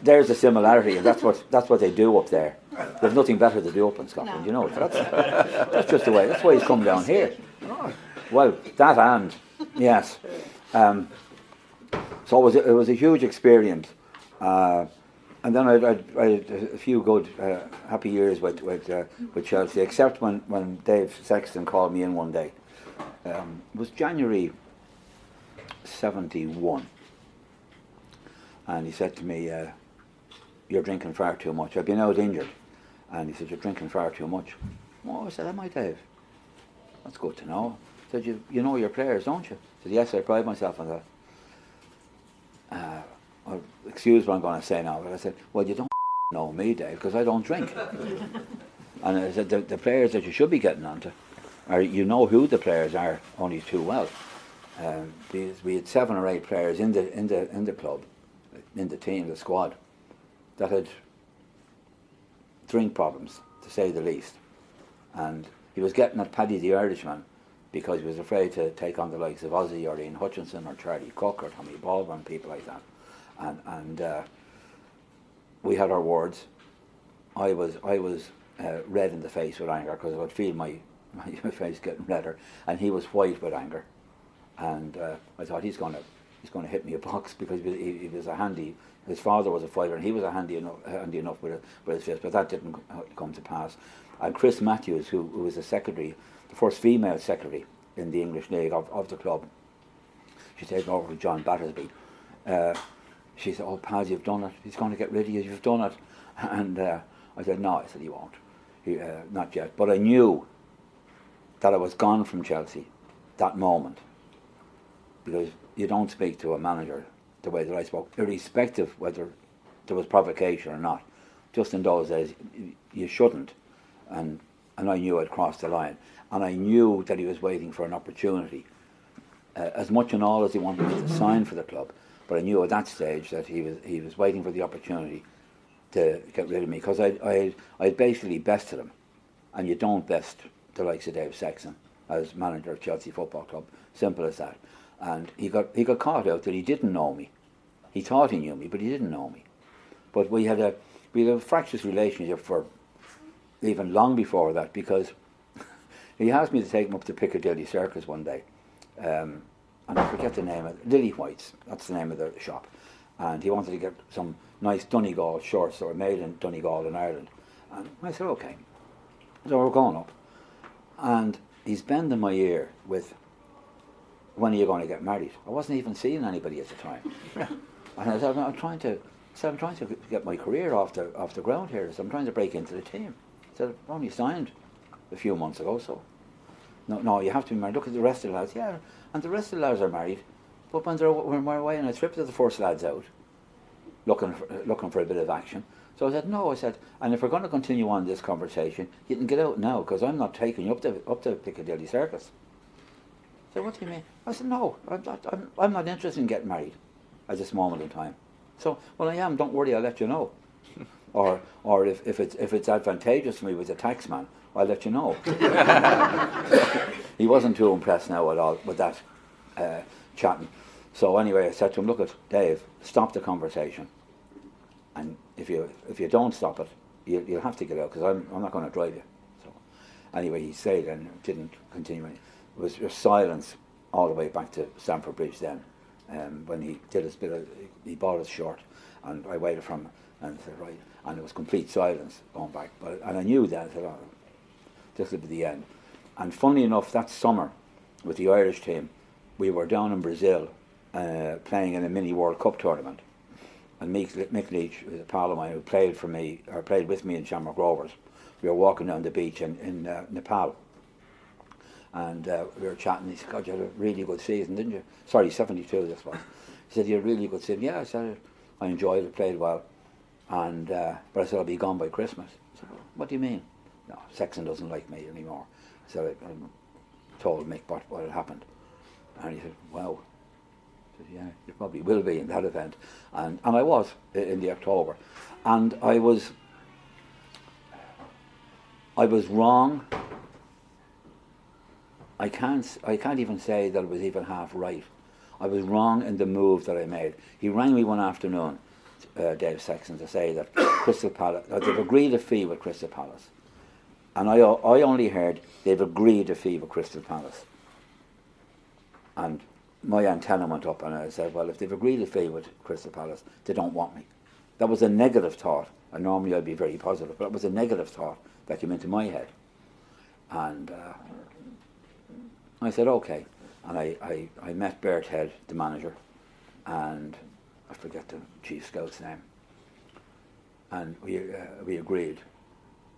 there's a similarity, and that's what they do up there. There's nothing better to do up in Scotland, you know. That's just the way. That's why he's come down here. Well, that and yes. So it was a huge experience. And then I had a few good, happy years with Chelsea, except when Dave Sexton called me in one day. It was January 71. And he said to me, you're drinking far too much. I've been out injured. And he said, you're drinking far too much. Oh, I said, am I, Dave? That's good to know. He said, you know your players, don't you? I said, yes, I pride myself on that. Excuse what I'm going to say now, but I said, well, you don't know me, Dave, because I don't drink. And I said, the players that you should be getting onto, you know who the players are only too well. We had 7 or 8 players in the club, in the team, the squad, that had drink problems, to say the least. And he was getting at Paddy the Irishman because he was afraid to take on the likes of Ozzie or Ian Hutchinson or Charlie Cook or Tommy Baldwin, people like that. And we had our words. I was red in the face with anger because I would feel my face getting redder, and he was white with anger. And I thought he's going to hit me a box, because he was a handy. His father was a fighter, and he was handy enough with his fist. But that didn't come to pass. And Chris Matthews, who was the secretary, the first female secretary in the English League of the club, she's taken over with John Battersby. She said, oh, Paz, you've done it. He's going to get rid of you. You've done it. And I said, no. I said, he won't. Not yet. But I knew that I was gone from Chelsea that moment, because you don't speak to a manager the way that I spoke, irrespective whether there was provocation or not. Just in those days, you shouldn't. And I knew I'd crossed the line. And I knew that he was waiting for an opportunity, as much and all as he wanted me to sign for the club. But I knew at that stage that he was waiting for the opportunity to get rid of me, because I basically bested him, and you don't best the likes of Dave Sexton as manager of Chelsea Football Club. Simple as that. And he got caught out that he didn't know me. He thought he knew me, but he didn't know me. But we had a fractious relationship for even long before that, because he asked me to take him up to Piccadilly Circus one day. And I forget the name of it, Lily White's, that's the name of the shop. And he wanted to get some nice Donegal shorts that were made in Donegal in Ireland. And I said, okay. So we're going up. And he's bending my ear with, when are you going to get married? I wasn't even seeing anybody at the time. And I said, I'm trying to So I'm trying to get my career off the ground here. So I'm trying to break into the team. So I've only signed a few months ago, so no, you have to be married. Look at the rest of the lads, yeah, and the rest of the lads are married. But when we're away on a trip, to the first lads out, looking for a bit of action. So I said, no, and if we're going to continue on this conversation, you can get out now, because I'm not taking you up to Piccadilly Circus. So what do you mean? I said, no, I'm not interested in getting married at this moment in time. So, well, I am, don't worry, I'll let you know. Or if it's advantageous for me with the tax man, I'll let you know. He wasn't too impressed now at all with that chatting. So anyway, I said to him, look, Dave, stop the conversation. And if you don't stop it, you'll have to get out, because I'm not going to drive you. So anyway, he stayed and didn't continue. It was just silence all the way back to Stamford Bridge then. When he did his he bought his shirt, and I waited for him and said, right, and it was complete silence going back. And I knew that. I said, oh, this will be the end. And funnily enough, that summer with the Irish team, we were down in Brazil playing in a mini World Cup tournament. And Mick Leach, a pal of mine who played with me in Shamrock Rovers, we were walking down the beach in Nepal. And we were chatting. He said, God, you had a really good season, didn't you? Sorry, 72 this was. He said, you had a really good season. Yeah, I said, I enjoyed it, played well. And but I said, I'll be gone by Christmas. He said, what do you mean? No, Sexton doesn't like me anymore. I said, I told Mick what had happened. And he said, wow. I said, yeah, you probably will be in that event. And I was in the October. And I was wrong. I can't even say that it was even half right. I was wrong in the move that I made. He rang me one afternoon, Dave Sexton, to say that Crystal Palace, they've agreed a fee with Crystal Palace. And I only heard they've agreed a fee with Crystal Palace. And my antenna went up, and I said, well, if they've agreed a fee with Crystal Palace, they don't want me. That was a negative thought. And normally I'd be very positive, but it was a negative thought that came into my head. And I said, okay. And I met Bert Head, the manager, and I forget the chief scout's name. And we agreed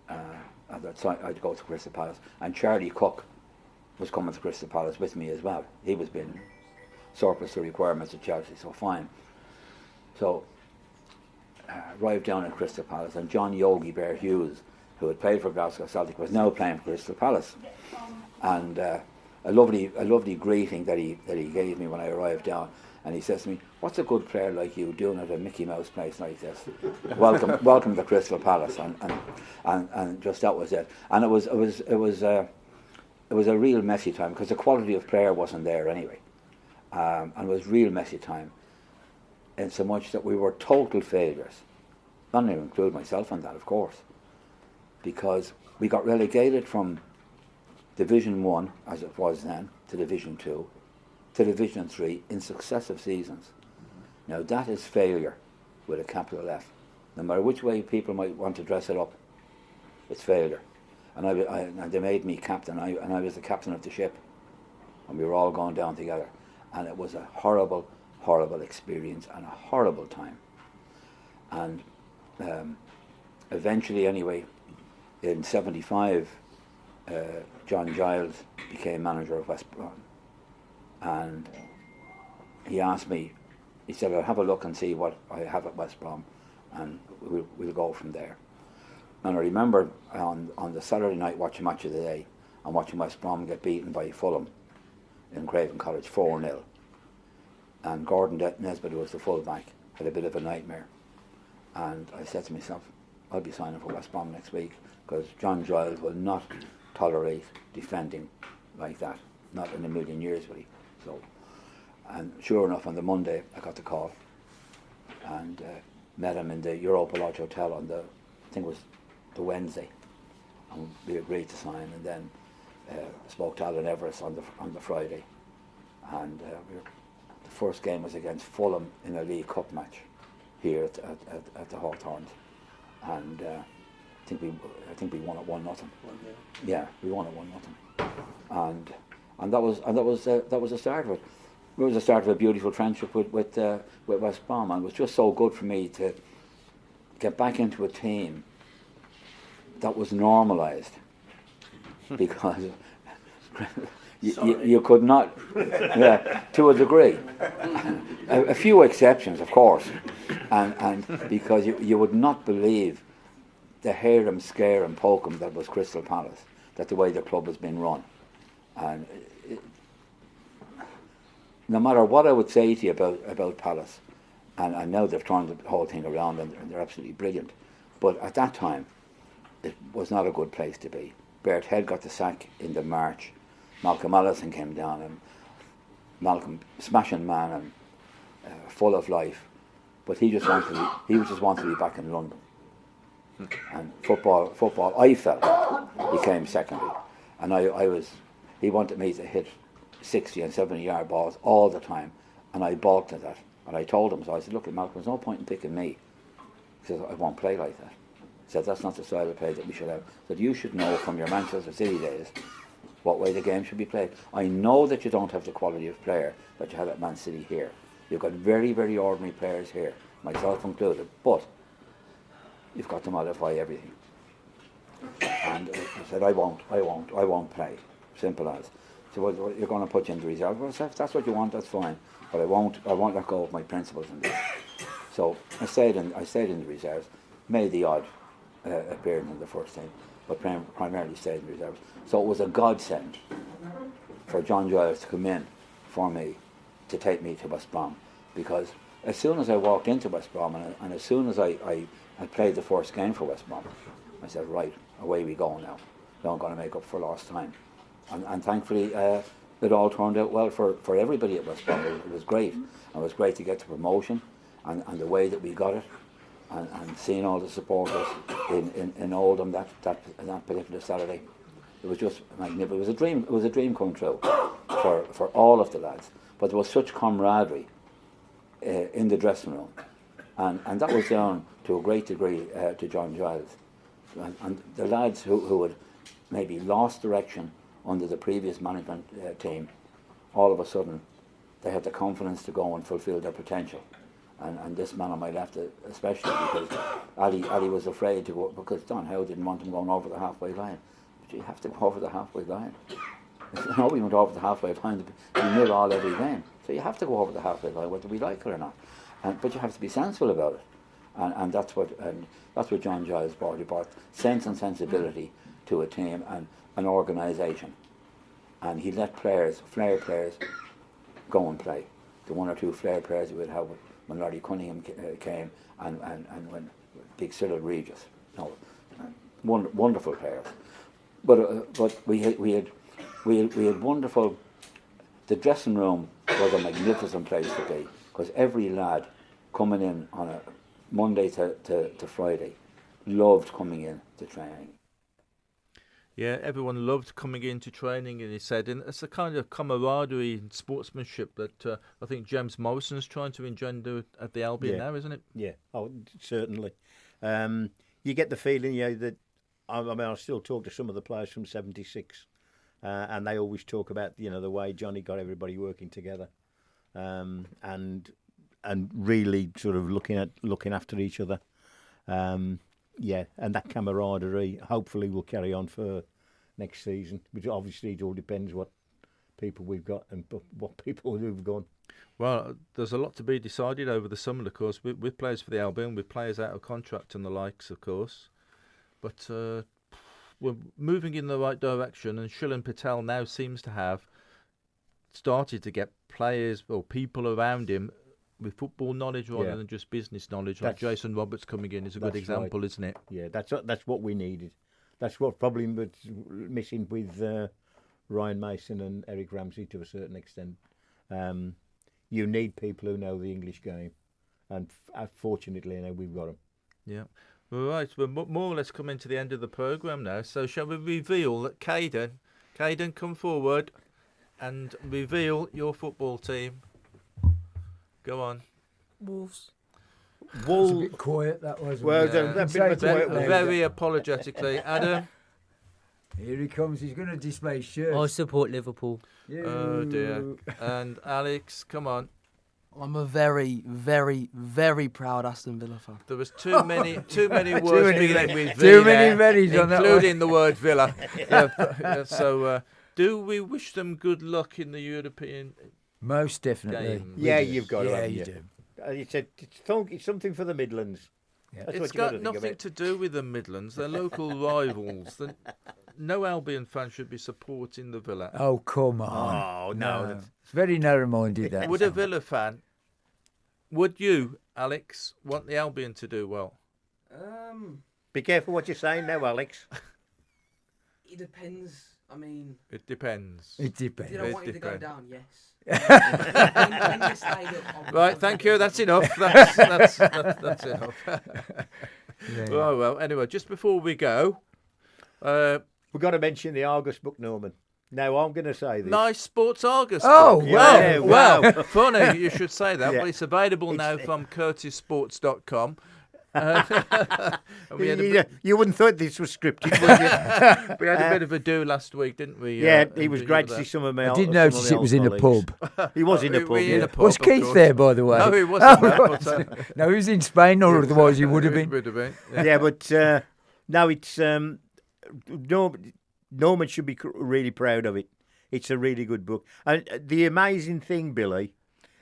that I'd go to Crystal Palace. And Charlie Cook was coming to Crystal Palace with me as well. He was being surplus to requirements at Chelsea, so fine. So arrived down at Crystal Palace, and John Yogi Bear Hughes, who had played for Glasgow Celtic, was now playing for Crystal Palace. And a lovely greeting that he gave me when I arrived down, and he says to me, "What's a good player like you doing at a Mickey Mouse place like this? Welcome to Crystal Palace." And just that was it. And it was a real messy time, because the quality of player wasn't there anyway, and it was real messy time. In so much that we were total failures. Not even include myself in that, of course, because we got relegated from Division 1, as it was then, to Division 2, to Division 3 in successive seasons. Now that is failure with a capital F. No matter which way people might want to dress it up, it's failure. And they made me captain, and I was the captain of the ship, and we were all going down together. And it was a horrible, horrible experience and a horrible time. And eventually, anyway, in '75, John Giles became manager of West Brom, and he asked me, he said, "I'll have a look and see what I have at West Brom, and we'll go from there." And I remember on the Saturday night watching Match of the Day and watching West Brom get beaten by Fulham in Craven Cottage 4-0. And Gordon Nesbitt, who was the full-back, had a bit of a nightmare. And I said to myself, I'll be signing for West Brom next week, because John Giles will not tolerate defending like that. Not in a million years, will he? So, and sure enough, on the Monday, I got the call, and met him in the Europa Lodge Hotel on the, I think it was the Wednesday, and we agreed to sign. And then spoke to Alan Everest on the Friday, and the first game was against Fulham in a League Cup match here at the Hawthorns, and I think we won it 1-0. Yeah, we won it 1-0, and that was the start of it. it was the start of a beautiful friendship with West Brom, and it was just so good for me to get back into a team that was normalised, because you could not, to a degree, a few exceptions, of course, and because you would not believe the harem, scare and poke 'em that was Crystal Palace, that the way the club has been run. And no matter what I would say to you about Palace, and now they've turned the whole thing around and they're absolutely brilliant, but at that time it was not a good place to be. Bert Head got the sack in the March. Malcolm Allison came down, and Malcolm, smashing man and full of life, but he just wanted to be back in London. And football, I felt, became secondary, and he wanted me to hit 60 and 70-yard balls all the time, and I balked at that. And I told him, so I said, look, Malcolm, there's no point in picking me. He said, I won't play like that. He said, that's not the style of play that we should have. He said, you should know from your Manchester City days what way the game should be played. I know that you don't have the quality of player that you have at Man City here. You've got very, very ordinary players here, myself included, but you've got to modify everything. And I said, I won't play. Simple as. So well, you're going to put you in the reserve. Well, if that's what you want, that's fine. But I won't let go of my principles in this. So I stayed in the reserves, made the odd appearance in the first team, but primarily stayed in the reserves. So it was a godsend for John Giles to come in for me, to take me to West Brom, because as soon as I walked into West Brom and as soon as I played the first game for West Brom, I said, right, away we go now. Now I'm going to make up for lost time. And thankfully it all turned out well for everybody at West Brom. It was great. It was great to get the promotion and the way that we got it, and seeing all the supporters in Oldham that particular Saturday. It was just magnificent. It was a dream come true for all of the lads. But there was such camaraderie in the dressing room, and that was down to a great degree to John Giles. And the lads who had maybe lost direction under the previous management team, all of a sudden they had the confidence to go and fulfil their potential. And this man on my left especially, because Ali was afraid to go, because Don Howe didn't want him going over the halfway line. But you have to go over the halfway line. Nobody went over the halfway line to be nil all every game. So you have to go over the halfway line, whether we like it or not. But you have to be sensible about it. And that's what John Giles brought. He brought sense and sensibility to a team and an organisation. And he let flair players, go and play. The one or two flair players he would have when Larry Cunningham came and when Big Cyril Regis. No, wonderful players. But we had wonderful. The dressing room was a magnificent place to be, because every lad coming in on a Monday to Friday loved coming in to training. Yeah, everyone loved coming into training, and he said, and it's a kind of camaraderie and sportsmanship that I think James Morrison's trying to engender at the Albion now, isn't it? Yeah, oh, certainly. You get the feeling, that I still talk to some of the players from '76, and they always talk about the way Johnny got everybody working together, and really sort of looking after each other. And that camaraderie hopefully will carry on for next season. But obviously it all depends what people we've got and what people who've gone. Well, there's a lot to be decided over the summer, of course, with players for the Albion, with players out of contract and the likes, of course. But we're moving in the right direction, and Shilan Patel now seems to have started to get players or people around him with football knowledge rather than just business knowledge. Like Jason Roberts coming in is a good example, isn't it? Yeah, that's what we needed. That's what probably was missing with Ryan Mason and Eric Ramsey to a certain extent. You need people who know the English game, and fortunately, we've got them. Yeah. All right, we're more or less coming to the end of the programme now. So shall we reveal that Caden, come forward and reveal your football team. Go on. Wolves. It was a bit quiet, that was. Well, very apologetically, Adam. Here he comes. He's going to display his shirt. I support Liverpool. Oh dear. And Alex, come on. I'm a very, very, very proud Aston Villa fan. There was too many words beginning with V Too many there, venis on that one. including the word Villa. So, do we wish them good luck in the European Most definitely. game? Yeah, you've got to. Yeah, haven't you you? do. It's something for the Midlands. That's It's what you got got to think nothing about. to do with the Midlands. They're local rivals. No Albion fan should be supporting the Villa. Oh, come on. Oh, no. It's very narrow-minded, that. Would a Villa fan, would you, Alex, want the Albion to do well? Be careful what you're saying now, Alex. It depends. I mean, It depends. It depends. did I It want you to go depends. down? Yes. When you stayed up, Right, thank you. That's enough. That's enough. Yeah. Well, anyway, just before we go, We've got to mention the Argus book, Norman. Now, I'm going to say this. nice Sports Argus. Oh, book. yeah, well, wow. funny you should say that. Yeah. Well, it's available now from CurtisSports.com. And we had a bit, You wouldn't thought this was scripted, would you? we had a bit of a do last week, didn't we? Yeah, it and was you great know to see that. some of my I did some of notice the it was old in a colleagues. pub. He was in a We pub, in yeah. a pub, Was of Keith course. there, by the way? No, he wasn't there, right. but, No, he was in Spain, or otherwise he would have been. Would have been. Yeah. Yeah, but now it's Norman should be really proud of it. It's a really good book. And the amazing thing, Billy,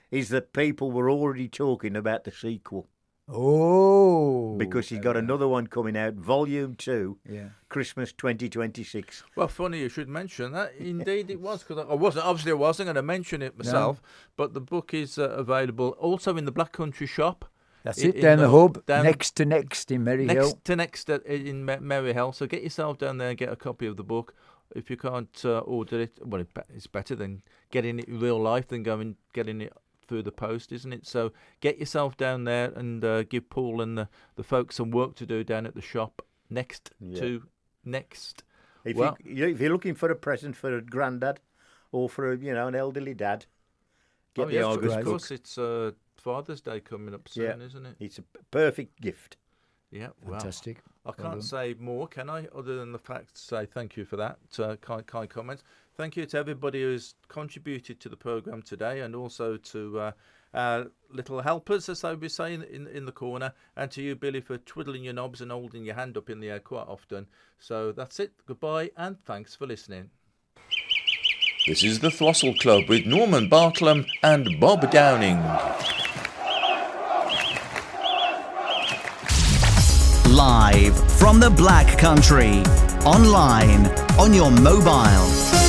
is that people were already talking about the sequel Oh. because he's got another one coming out, Volume 2, Yeah. Christmas 2026. Well, funny you should mention that. Indeed, it was, because I wasn't going to mention it myself, but the book is available also in the Black Country shop. That's in- it, in down the hub, down- next to in Merry Hill. Next in Maryhill. So get yourself down there and get a copy of the book. If you can't order it, well, it's better than getting it in real life than getting it through the post, isn't it? So get yourself down there and give Paul and the folks some work to do down at the shop next. If, Well- if you're looking for a present for a granddad or for an elderly dad, get the yes, Argus of book. course, it's Father's Day coming up soon, Yeah. isn't it? It's a perfect gift. Yeah, well, Fantastic. I can't say more, can I? Other than the fact to say thank you for that kind comments. Thank you to everybody who's contributed to the programme today, and also to our little helpers, as they be saying in the corner, and to you, Billy, for twiddling your knobs and holding your hand up in the air quite often. So that's it. Goodbye, and thanks for listening. This is the Throstle Club with Norman Bartlam and Bob Downing. Live from the Black Country, online, on your mobile.